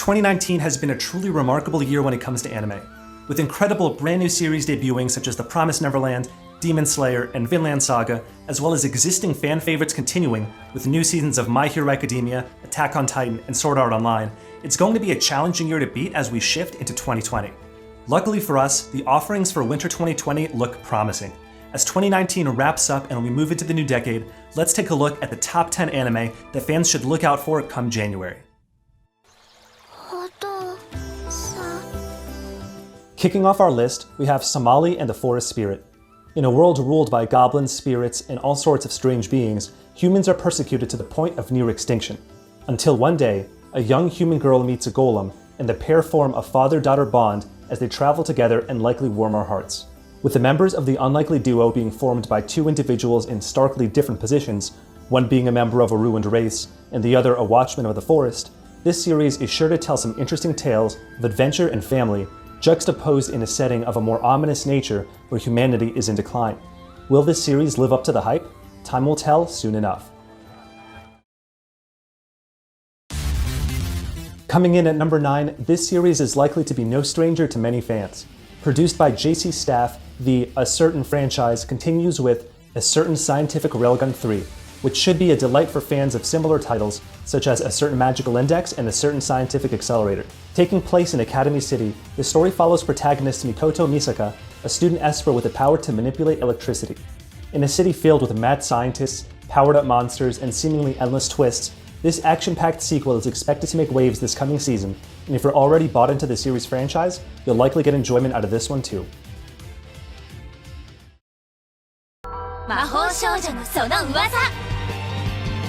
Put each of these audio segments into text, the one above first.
2019 has been a truly remarkable year when it comes to anime, with incredible brand new series debuting such as The Promised Neverland, Demon Slayer, and Vinland Saga, as well as existing fan favorites continuing with new seasons of My Hero Academia, Attack on Titan, and Sword Art Online. It's going to be a challenging year to beat as we shift into 2020. Luckily for us, the offerings for winter 2020 look promising. As 2019 wraps up and we move into the new decade, let's take a look at the top 10 anime that fans should look out for come January. Kicking off our list, we have Somali and the Forest Spirit. In a world ruled by goblins, spirits, and all sorts of strange beings, humans are persecuted to the point of near extinction. Until one day, a young human girl meets a golem, and the pair form a father-daughter bond as they travel together and likely warm our hearts. With the members of the unlikely duo being formed by two individuals in starkly different positions, one being a member of a ruined race, and the other a watchman of the forest, this series is sure to tell some interesting tales of adventure and family, juxtaposed in a setting of a more ominous nature where humanity is in decline. Will this series live up to the hype? Time will tell soon enough. Coming in at number 9, this series is likely to be no stranger to many fans. Produced by JC Staff, the A Certain franchise continues with A Certain Scientific Railgun 3, which should be a delight for fans of similar titles, such as A Certain Magical Index and A Certain Scientific Accelerator. Taking place in Academy City, the story follows protagonist Mikoto Misaka, a student esper with the power to manipulate electricity. In a city filled with mad scientists, powered-up monsters, and seemingly endless twists, this action-packed sequel is expected to make waves this coming season, and if you're already bought into the series franchise, you'll likely get enjoyment out of this one too.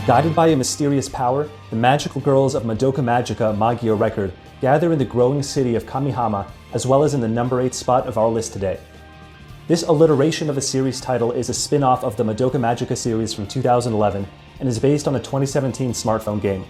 Guided by a mysterious power, the magical girls of Madoka Magica Magia Record gather in the growing city of Kamihama, as well as in the number 8 spot of our list today. This alliteration of a series title is a spin-off of the Madoka Magica series from 2011 and is based on a 2017 smartphone game.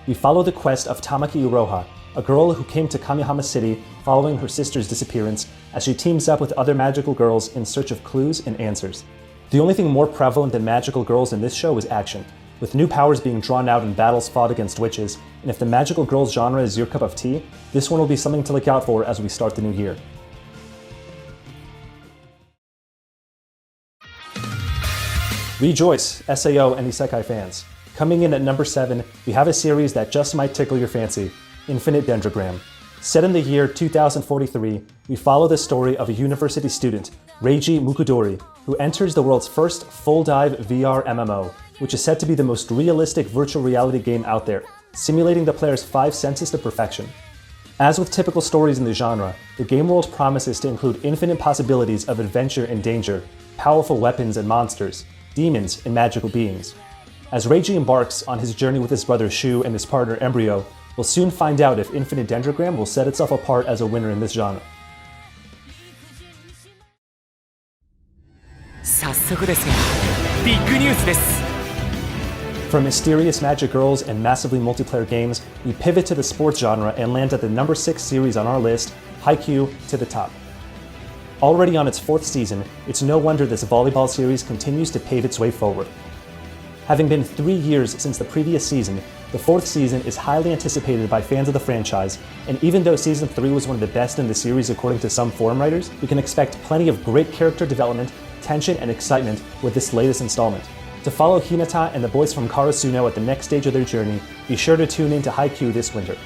We follow the quest of Tamaki Iroha, a girl who came to Kamihama City following her sister's disappearance, as she teams up with other magical girls in search of clues and answers. The only thing more prevalent than magical girls in this show is action, with new powers being drawn out and battles fought against witches, and if the magical girls genre is your cup of tea, this one will be something to look out for as we start the new year. Rejoice, SAO and Isekai fans. Coming in at number 7, we have a series that just might tickle your fancy, Infinite Dendrogram. Set in the year 2043, we follow the story of a university student, Reiji Mukudori, who enters the world's first full-dive VR MMO, which is said to be the most realistic virtual reality game out there, simulating the player's 5 senses to perfection. As with typical stories in the genre, the game world promises to include infinite possibilities of adventure and danger, powerful weapons and monsters, demons and magical beings. As Reiji embarks on his journey with his brother Shu and his partner Embryo, we'll soon find out if Infinite Dendrogram will set itself apart as a winner in this genre. From mysterious magic girls and massively multiplayer games, we pivot to the sports genre and land at the number 6 series on our list, Haikyuu to the top. Already on its 4th season, it's no wonder this volleyball series continues to pave its way forward. Having been 3 years since the previous season, the 4th season is highly anticipated by fans of the franchise, and even though Season 3 was one of the best in the series according to some forum writers, we can expect plenty of great character development, tension, and excitement with this latest installment. To follow Hinata and the boys from Karasuno at the next stage of their journey, be sure to tune in to Haikyuu this winter.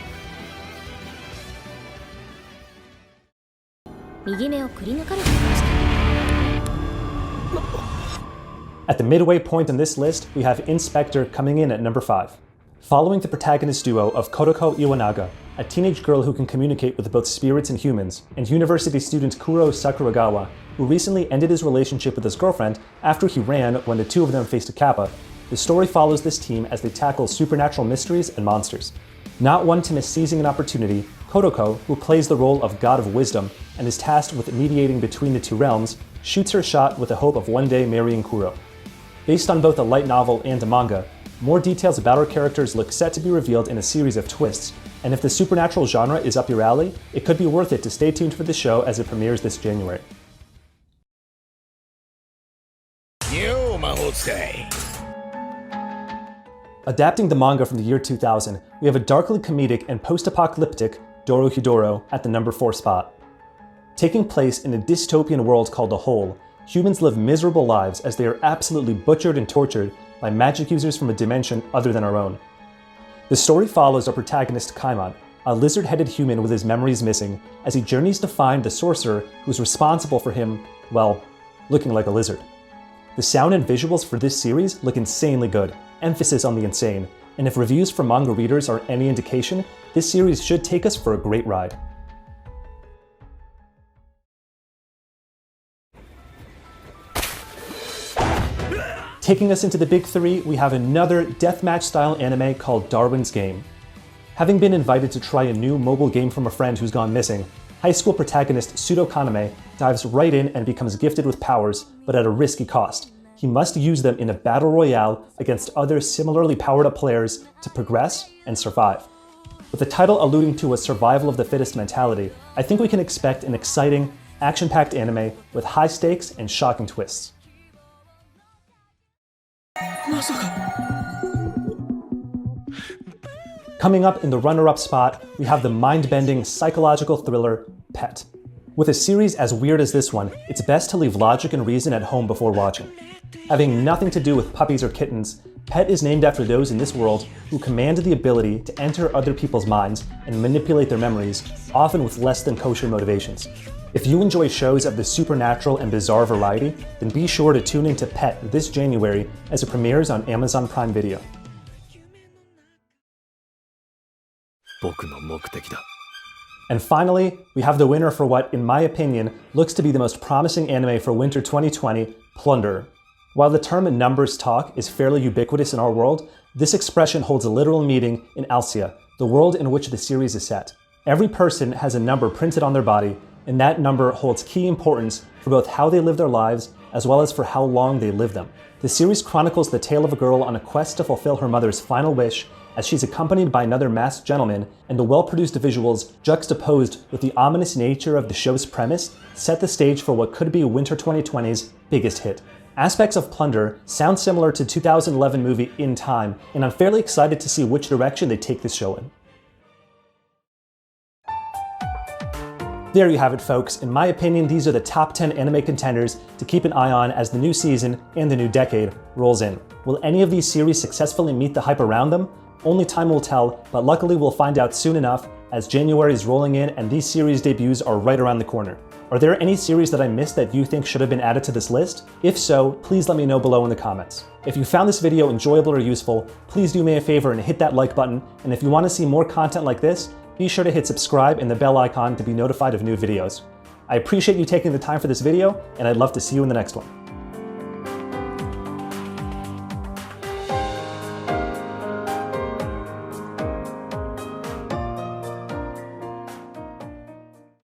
At the midway point on this list, we have Inspector coming in at number 5. Following the protagonist duo of Kodoko Iwanaga, a teenage girl who can communicate with both spirits and humans, and university student Kuro Sakuragawa, who recently ended his relationship with his girlfriend after he ran when the two of them faced a kappa, the story follows this team as they tackle supernatural mysteries and monsters. Not one to miss seizing an opportunity, Kodoko, who plays the role of God of Wisdom and is tasked with mediating between the two realms, shoots her shot with the hope of one day marrying Kuro. Based on both a light novel and a manga, more details about our characters look set to be revealed in a series of twists, and if the supernatural genre is up your alley, it could be worth it to stay tuned for the show as it premieres this January. Adapting the manga from the year 2000, we have a darkly comedic and post-apocalyptic Dorohedoro at the number 4 spot. Taking place in a dystopian world called The Hole, humans live miserable lives as they are absolutely butchered and tortured by magic users from a dimension other than our own. The story follows our protagonist Kaiman, a lizard-headed human with his memories missing, as he journeys to find the sorcerer who's responsible for him, well, looking like a lizard. The sound and visuals for this series look insanely good, emphasis on the insane, and if reviews from manga readers are any indication, this series should take us for a great ride. Taking us into the big three, we have another deathmatch-style anime called Darwin's Game. Having been invited to try a new mobile game from a friend who's gone missing, high school protagonist Pseudo Kaname dives right in and becomes gifted with powers, but at a risky cost. He must use them in a battle royale against other similarly powered-up players to progress and survive. With the title alluding to a survival of the fittest mentality, I think we can expect an exciting, action-packed anime with high stakes and shocking twists. Coming up in the runner-up spot, we have the mind-bending psychological thriller Pet. With a series as weird as this one, it's best to leave logic and reason at home before watching. Having nothing to do with puppies or kittens, Pet is named after those in this world who command the ability to enter other people's minds and manipulate their memories, often with less than kosher motivations. If you enjoy shows of the supernatural and bizarre variety, then be sure to tune into Pet this January as it premieres on Amazon Prime Video. And finally, we have the winner for what, in my opinion, looks to be the most promising anime for winter 2020, Plunder. While the term numbers talk is fairly ubiquitous in our world, this expression holds a literal meaning in Alcia, the world in which the series is set. Every person has a number printed on their body, and that number holds key importance for both how they live their lives as well as for how long they live them. The series chronicles the tale of a girl on a quest to fulfill her mother's final wish as she's accompanied by another masked gentleman, and the well-produced visuals juxtaposed with the ominous nature of the show's premise set the stage for what could be winter 2020's biggest hit. Aspects of Plunder sound similar to 2011 movie In Time, and I'm fairly excited to see which direction they take this show in. There you have it, folks. In my opinion, these are the top 10 anime contenders to keep an eye on as the new season and the new decade rolls in. Will any of these series successfully meet the hype around them? Only time will tell, but luckily we'll find out soon enough as January is rolling in and these series debuts are right around the corner. Are there any series that I missed that you think should have been added to this list? If so, please let me know below in the comments. If you found this video enjoyable or useful, please do me a favor and hit that like button, and if you want to see more content like this, be sure to hit subscribe and the bell icon to be notified of new videos. I appreciate you taking the time for this video, and I'd love to see you in the next one.